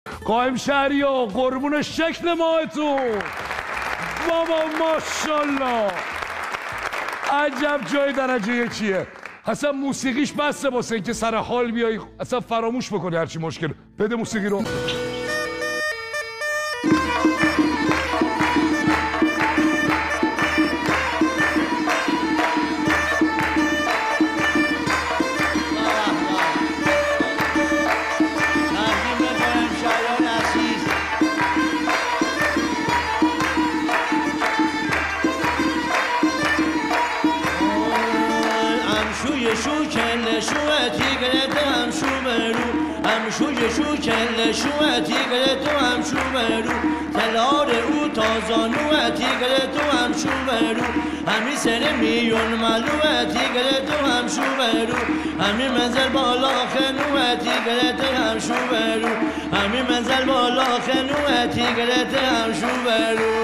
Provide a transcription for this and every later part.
قائم شهریا قربون شکل ماهتون. بابا ماشاءالله عجب جای درجه یکیه. اصلا موسیقیش بسته واسه اینکه سر حال بیای اصلا فراموش بکنی هرچی مشکل. بده موسیقی رو. شو کله شو تیگره تو هم شو برو شو کله شو تیگره تو هم شو برو تلار او تازانو تیگره تو هم شو برو همی سر میون ملو تیگره تو هم شو برو همی منزل بالا خنو تیگره تو هم شو برو همی منزل بالا خنو تیگره تو هم شو برو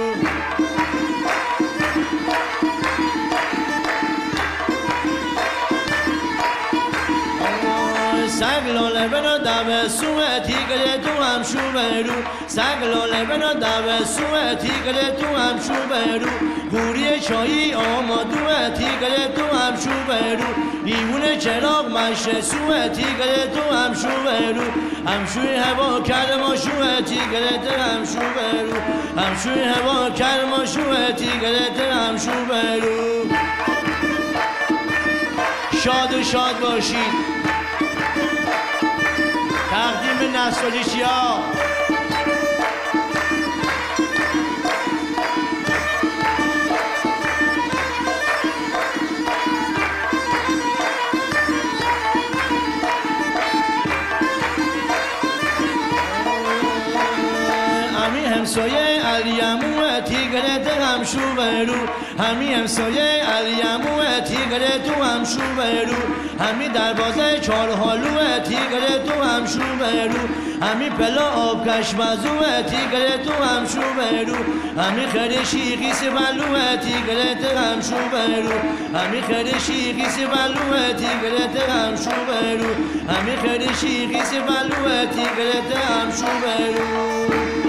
سگلاله بنا دو سوه تیگره تو هم شو برو سگلاله بنا دو سوه تیگره تو هم شو برو گوری چایی آمادوه تیگره تو هم شو برو ایمون چراغ مشه سوه تیگره تو هم شو برو همشوی هوا کرما شوه تیگره تو هم شو برو همشوی هوا کرما شوه تیگره تو هم شو برو شاد و شاد باشید. تقدیم نساجیشیا امی همسایه علیمو تیگره تو هم شو برو همی همسایه علیمو تیگره تو هم شو برو همی دروازه چارحالو تیگره تو هم شو برو همی پلا آبکش مزو تیگره تو هم شو برو همی خیر شیخی سبلو تیگره تو هم شو برو همی خیر شیخی سبلو تیگره تو هم شو برو همی خیر شیخی سبلو تیگره تو هم شو برو